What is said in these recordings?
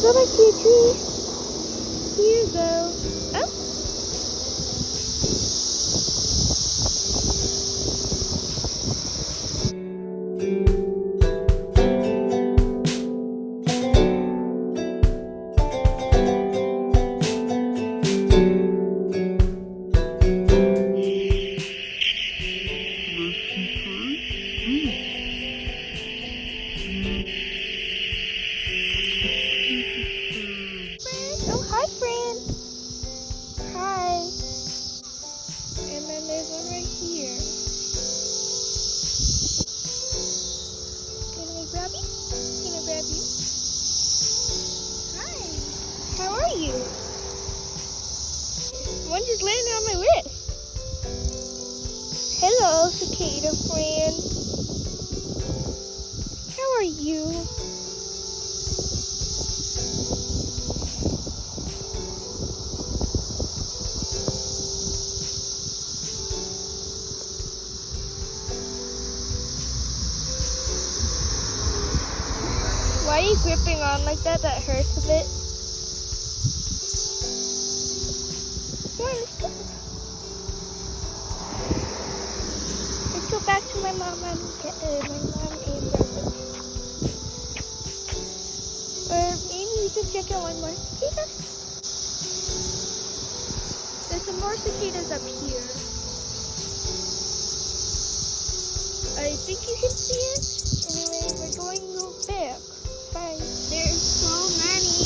Go back to your tree. Here you go. Oh. Oh, hi, friend. Hi. And then there's one right here. Can I grab you? Can I grab you? Hi. How are you? One just landed on my wrist. Hello, cicada friend. How are you? Why are you gripping on like that? That hurts a bit. Come on, let's go. Let's go back to my mom and brother. Or maybe we can check out one more cicada. There's some more cicadas up here. I think you can see it. Anyway, we're going back. Bye. There's so many.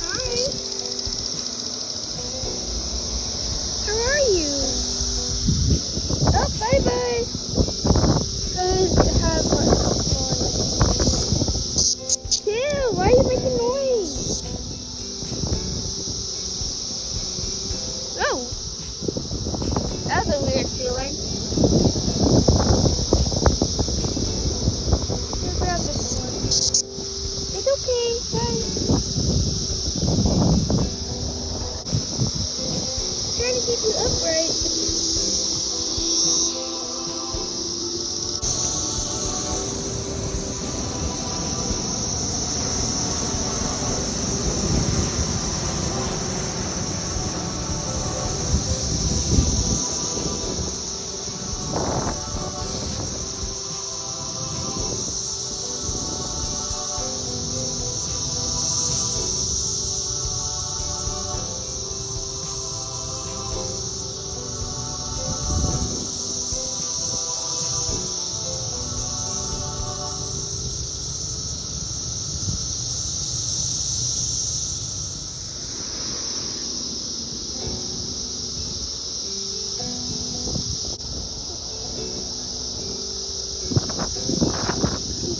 Hi. How are you? Oh, bye-bye. Good to have one more. Ew, why are you making noise? Oh. That's a weird feeling. Grab this one. It's okay, bye. Trying to keep you upright.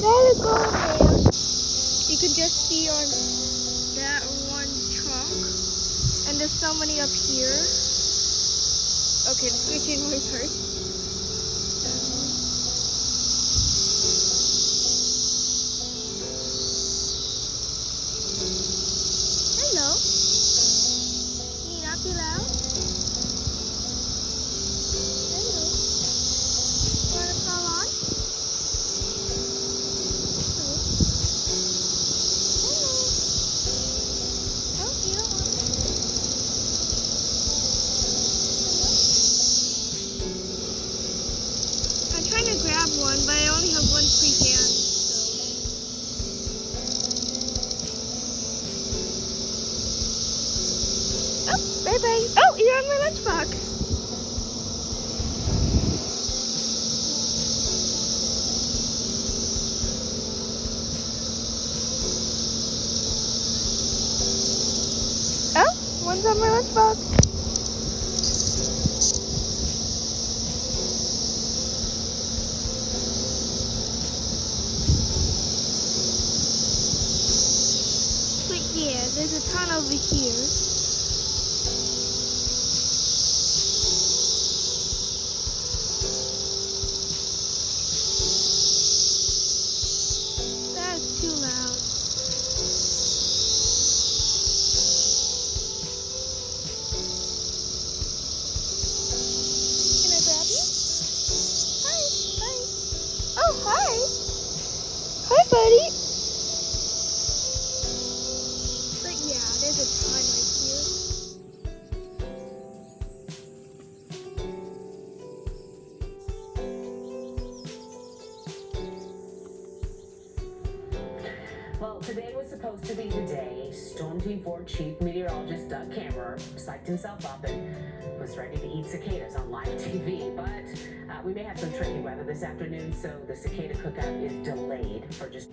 Gotta go now. You can just see on that one trunk, and there's so many up here. Okay, let's switch in my first. Hello. Can you not be loud? Hello. Wanna call on? I'm trying to grab one, but I only have one free hand. So. Oh, bye-bye. Oh, you're on my lunchbox. Oh, one's on my lunchbox. Yeah, there's a ton over here. That's too loud. Can I grab you? Hi, hi. Oh, hi. Hi, buddy. But yeah, there's a ton right here. Well, today was supposed to be the day Storm Team 4 Chief Meteorologist Doug Kammerer psyched himself up and was ready to eat cicadas on live TV. But we may have some tricky weather this afternoon, so the cicada cookout is delayed for just...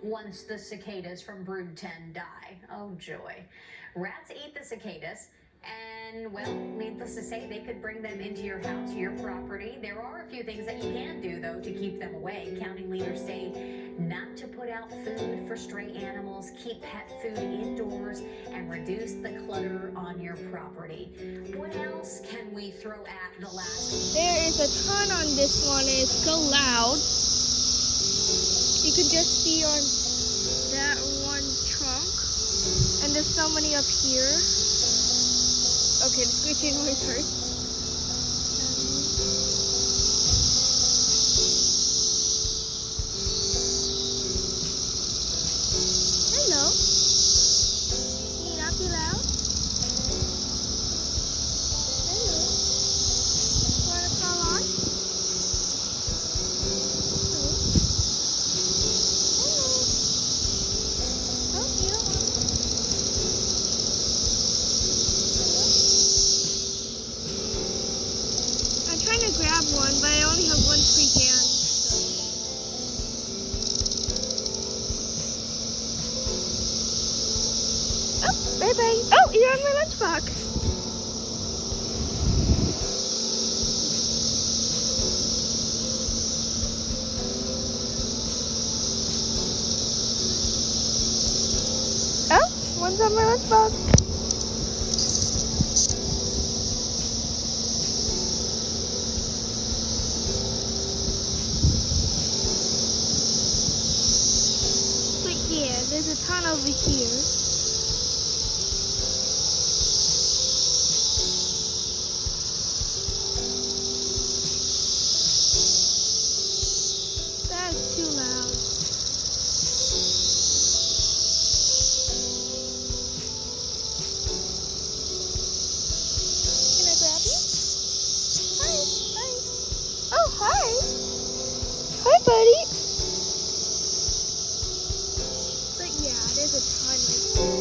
once the cicadas from brood 10 die. Oh joy. Rats eat the cicadas, and well, needless to say, they could bring them into your house, your property. There are a few things that you can do, though, to keep them away. County leaders say not to put out food for stray animals, keep pet food indoors, and reduce the clutter on your property. What else can we throw at the last? There is a ton on this one, and it's so loud. You can just see on that one trunk, and there's so many up here. Okay, the squishing noise hurts. Hello. Can you not be loud? Hello. Want to call on? Hello. Hello. Oh, you don't want to. I'm trying to grab one, but I only have one free hand. So. Oh, bye-bye. Oh, you're on my lunchbox. Oh, one's on my lunchbox. But yeah, there's a ton over here. That's too loud. Can I grab you? Hi, hi. Oh, hi. Hi, buddy. But yeah, there's a ton right here.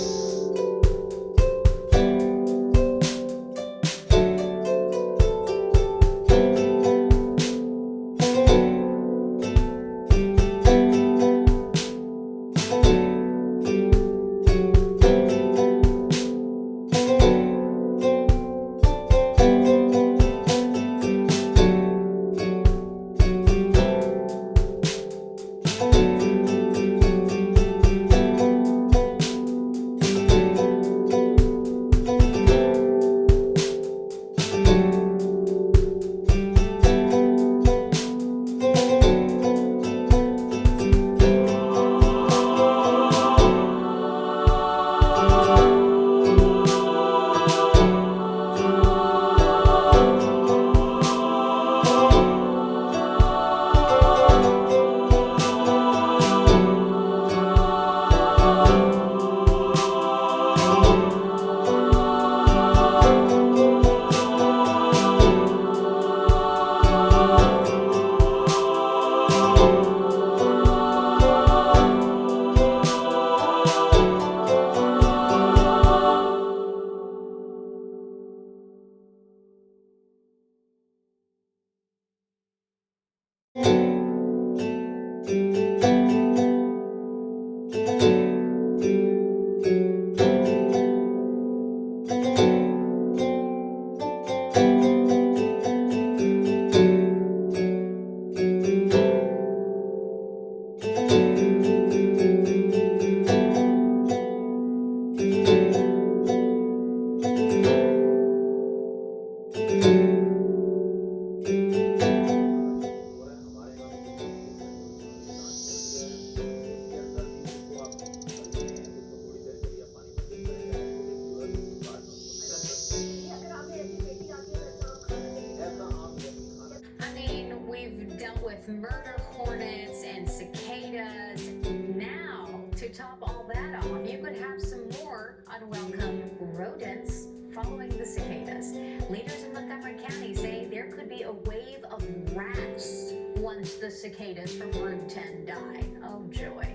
with murder hornets and cicadas. Now, to top all that off, you could have some more unwelcome rodents following the cicadas. Leaders in Montgomery County say there could be a wave of rats once the cicadas from Brood 10 die. Oh, joy.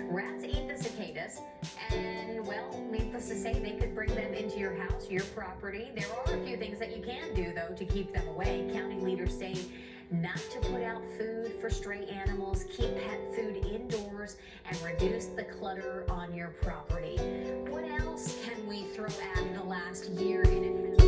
Rats eat the cicadas, and, well, needless to say, they could bring them into your house, your property. There are a few things that you can do, though, to keep them away. County leaders say not to put out food for stray animals, keep pet food indoors, and reduce the clutter on your property. What else can we throw at the last year and a half?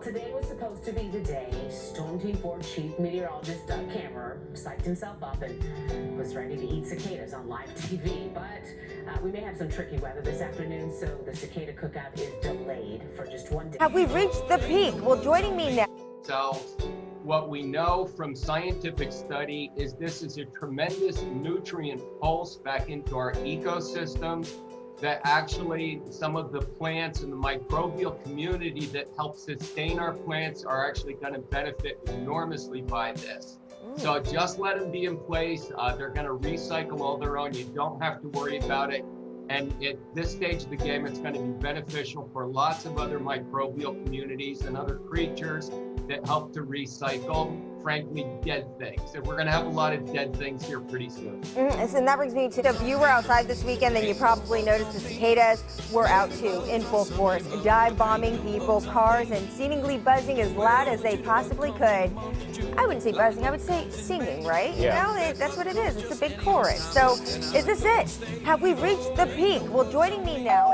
Today was supposed to be the day Storm Team 4 Chief Meteorologist Doug Kammerer psyched himself up and was ready to eat cicadas on live TV, but we may have some tricky weather this afternoon, so the cicada cookout is delayed for just one day. Have we reached the peak? Well, joining me now. So what we know from scientific study is this is a tremendous nutrient pulse back into our ecosystems, that actually some of the plants in the microbial community that help sustain our plants are actually going to benefit enormously by this. So just let them be in place. They're going to recycle all their own. You don't have to worry about it. And at this stage of the game, it's going to be beneficial for lots of other microbial communities and other creatures that help to recycle, frankly, dead things. And we're going to have a lot of dead things here pretty soon. And that brings me to, if you were outside this weekend, then you probably noticed the cicadas were out too, in full force, dive bombing people, cars, and seemingly buzzing as loud as they possibly could. I wouldn't say buzzing, I would say singing, right? Yeah. You know, that's what it is. It's a big chorus. So is this it? Have we reached the peak? Well, joining me now.